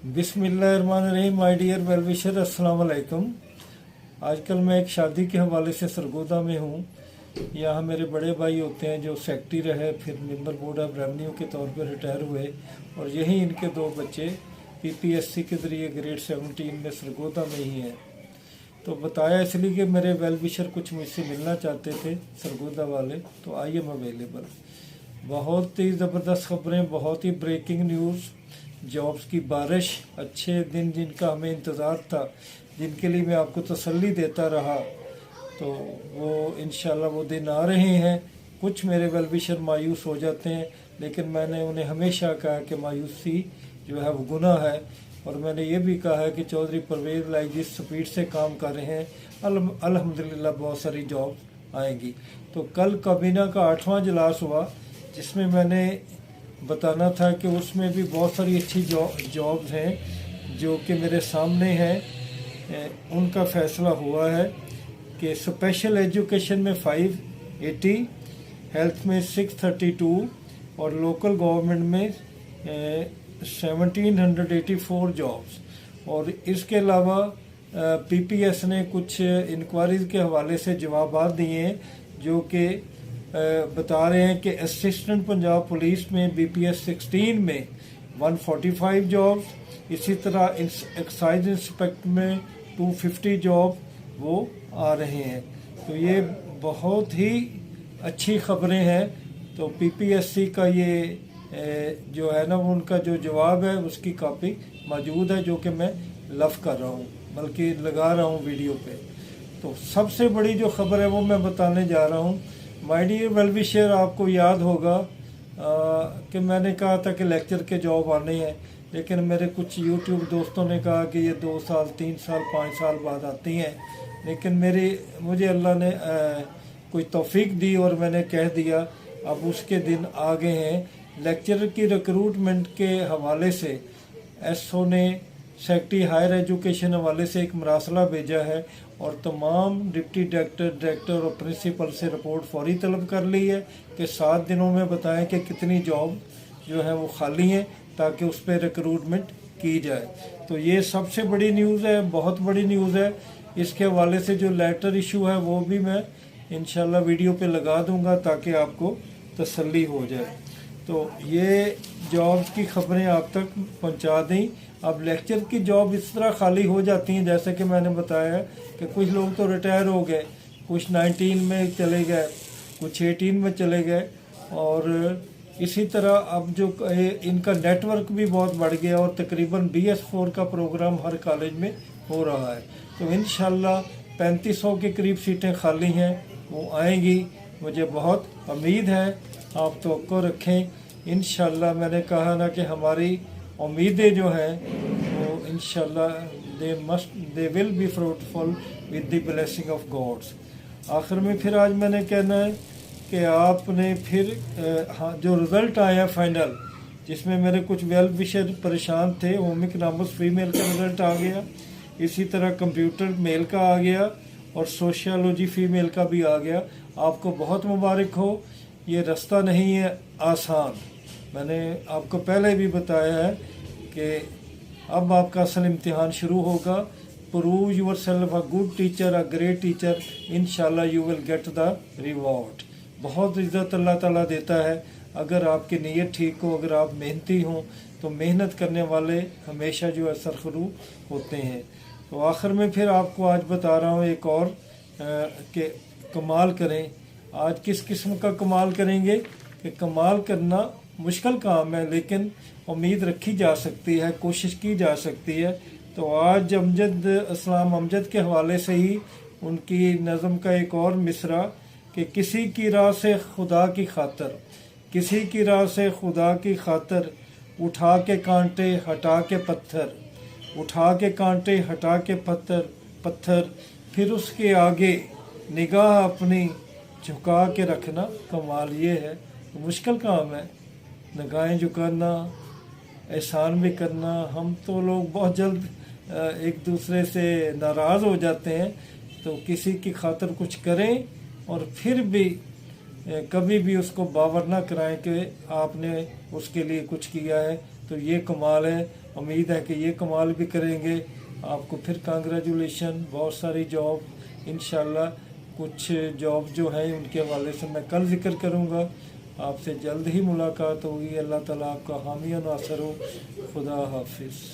बिस्मिल्लाहिर्रहमानिर्रहीम। My dear well wisher, अस्सलाम वालेकुम। आजकल मैं एक शादी के हवाले से सरगोदा में हूँ। यहाँ मेरे बड़े भाई होते हैं जो सेक्रेटरी रहे, फिर मेंबर बोर्ड ऑफ रेवेन्यू के तौर पर रिटायर हुए, और यही इनके दो बच्चे पीपीएससी के ज़रिए ग्रेड 17 में सरगोदा में ही हैं। तो बताया इसलिए कि मेरे वेल विशर कुछ मुझसे मिलना चाहते थे सरगोदा वाले, तो आई एम अवेलेबल। बहुत ही ज़बरदस्त खबरें, बहुत ही ब्रेकिंग न्यूज़, जॉब्स की बारिश, अच्छे दिन जिनका हमें इंतज़ार था, जिनके लिए मैं आपको तसल्ली देता रहा, तो वो इंशाल्लाह वो दिन आ रहे हैं। कुछ मेरे वेल विशर मायूस हो जाते हैं, लेकिन मैंने उन्हें हमेशा कहा कि मायूसी जो है वो गुनाह है, और मैंने ये भी कहा है कि चौधरी परवेज़ लाई जिस स्पीड से काम कर रहे हैं, अल्हम्दुलिल्लाह बहुत सारी जॉब आएंगी। तो कल काबीना का 8वां इजलास हुआ, जिसमें मैंने बताना था कि उसमें भी बहुत सारी अच्छी जॉब्स हैं जो कि मेरे सामने हैं। उनका फैसला हुआ है कि स्पेशल एजुकेशन में 580, हेल्थ में 632 और लोकल गवर्नमेंट में 1784 जॉब्स। और इसके अलावा पीपीएस ने कुछ इंक्वायरीज के हवाले से जवाब दिए हैं, जो कि बता रहे हैं कि असिस्टेंट पंजाब पुलिस में बीपीएस 16 में 145 जॉब्स, इसी तरह एक्साइज इंस्पेक्टर में 250 जॉब वो आ रहे हैं। तो ये बहुत ही अच्छी खबरें हैं। तो पीपीएससी का ये जो है ना, उनका जो जवाब है उसकी कॉपी मौजूद है, जो कि मैं लव कर रहा हूँ, बल्कि लगा रहा हूँ वीडियो पे। तो सबसे बड़ी जो खबर है वो मैं बताने जा रहा हूँ। माय डियर वेल विशर, आपको याद होगा कि मैंने कहा था कि लेक्चर के जॉब आने हैं, लेकिन मेरे कुछ यूट्यूब दोस्तों ने कहा कि ये 2 साल 3 साल 5 साल बाद आती हैं। लेकिन मुझे अल्लाह ने कोई तौफीक दी और मैंने कह दिया, अब उसके दिन आ गए हैं। लेक्चर की रिक्रूटमेंट के हवाले से एसओ ने सेक्रेटरी हायर एजुकेशन हवाले से एक मरासला भेजा है, और तमाम डिप्टी डायरेक्टर और प्रिंसिपल से रिपोर्ट फौरी तलब कर ली है कि 7 दिनों में बताएं कि कितनी जॉब जो है वो खाली हैं, ताकि उस पर रिक्रूटमेंट की जाए। तो ये सबसे बड़ी न्यूज़ है, बहुत बड़ी न्यूज़ है। इसके हवाले से जो लेटर इशू है वो भी मैं इंशाल्लाह वीडियो पे लगा दूंगा, ताकि आपको तसल्ली हो जाए। तो ये जॉब्स की खबरें आप तक पहुंचा दें। अब लेक्चर की जॉब इस तरह खाली हो जाती हैं, जैसे कि मैंने बताया कि कुछ लोग तो रिटायर हो गए, कुछ 19 में चले गए, कुछ 18 में चले गए, और इसी तरह अब जो इनका नेटवर्क भी बहुत बढ़ गया, और तकरीबन BS4 का प्रोग्राम हर कॉलेज में हो रहा है। तो इंशाल्लाह 3500 के करीब सीटें खाली हैं, वो आएंगी। मुझे बहुत उम्मीद है, आप तवक्को रखें। इंशाल्लाह मैंने कहा ना कि हमारी उम्मीदें जो हैं वो इंशाल्लाह they will be fruitful with the blessing of gods. आखिर में फिर आज मैंने कहना है कि आपने फिर जो रिज़ल्ट आया फाइनल, जिसमें मेरे कुछ वेल विशर परेशान थे, होम इकनॉमिक्स फीमेल का रिज़ल्ट आ गया, इसी तरह कंप्यूटर मेल का आ गया, और सोशियोलॉजी फीमेल का भी आ गया। आपको बहुत मुबारक हो। ये रास्ता नहीं है आसान, मैंने आपको पहले भी बताया है कि अब आपका असल इम्तिहान शुरू होगा। Prove yourself a good teacher, a great teacher, इंशाल्लाह you will get the reward. बहुत इज़्ज़त अल्लाह ताला देता है अगर आपकी नीयत ठीक हो, अगर आप मेहनती हों। तो मेहनत करने वाले हमेशा जो है सरखरू होते हैं। तो आखिर में फिर आपको आज बता रहा हूँ एक और कि कमाल करें। आज किस किस्म का कमाल करेंगे कि कमाल करना मुश्किल काम है, लेकिन उम्मीद रखी जा सकती है, कोशिश की जा सकती है। तो आज इस्लाम अमजद के हवाले से ही उनकी नज़म का एक और मिसरा कि किसी की राह से खुदा की खातर, किसी की राह से खुदा की खातर, उठा के कांटे हटा के पत्थर, उठा के कांटे हटा के पत्थर, फिर उसके आगे निगाह अपनी झुका के रखना। कमाल ये है, तो मुश्किल काम है निगाहें झुकाना, एहसान भी करना। हम तो लोग बहुत जल्द एक दूसरे से नाराज़ हो जाते हैं, तो किसी की खातर कुछ करें और फिर भी कभी भी उसको बावर ना कराएं कि आपने उसके लिए कुछ किया है। तो ये कमाल है। उम्मीद है कि ये कमाल भी करेंगे। आपको फिर कांग्रेचुलेशन, बहुत सारी जॉब इंशाल्लाह। कुछ जॉब जो है उनके हवाले से मैं कल जिक्र करूँगा। आपसे जल्द ही मुलाकात होगी। अल्लाह ताला आपका हामी और नासर हो। खुदा हाफिज़।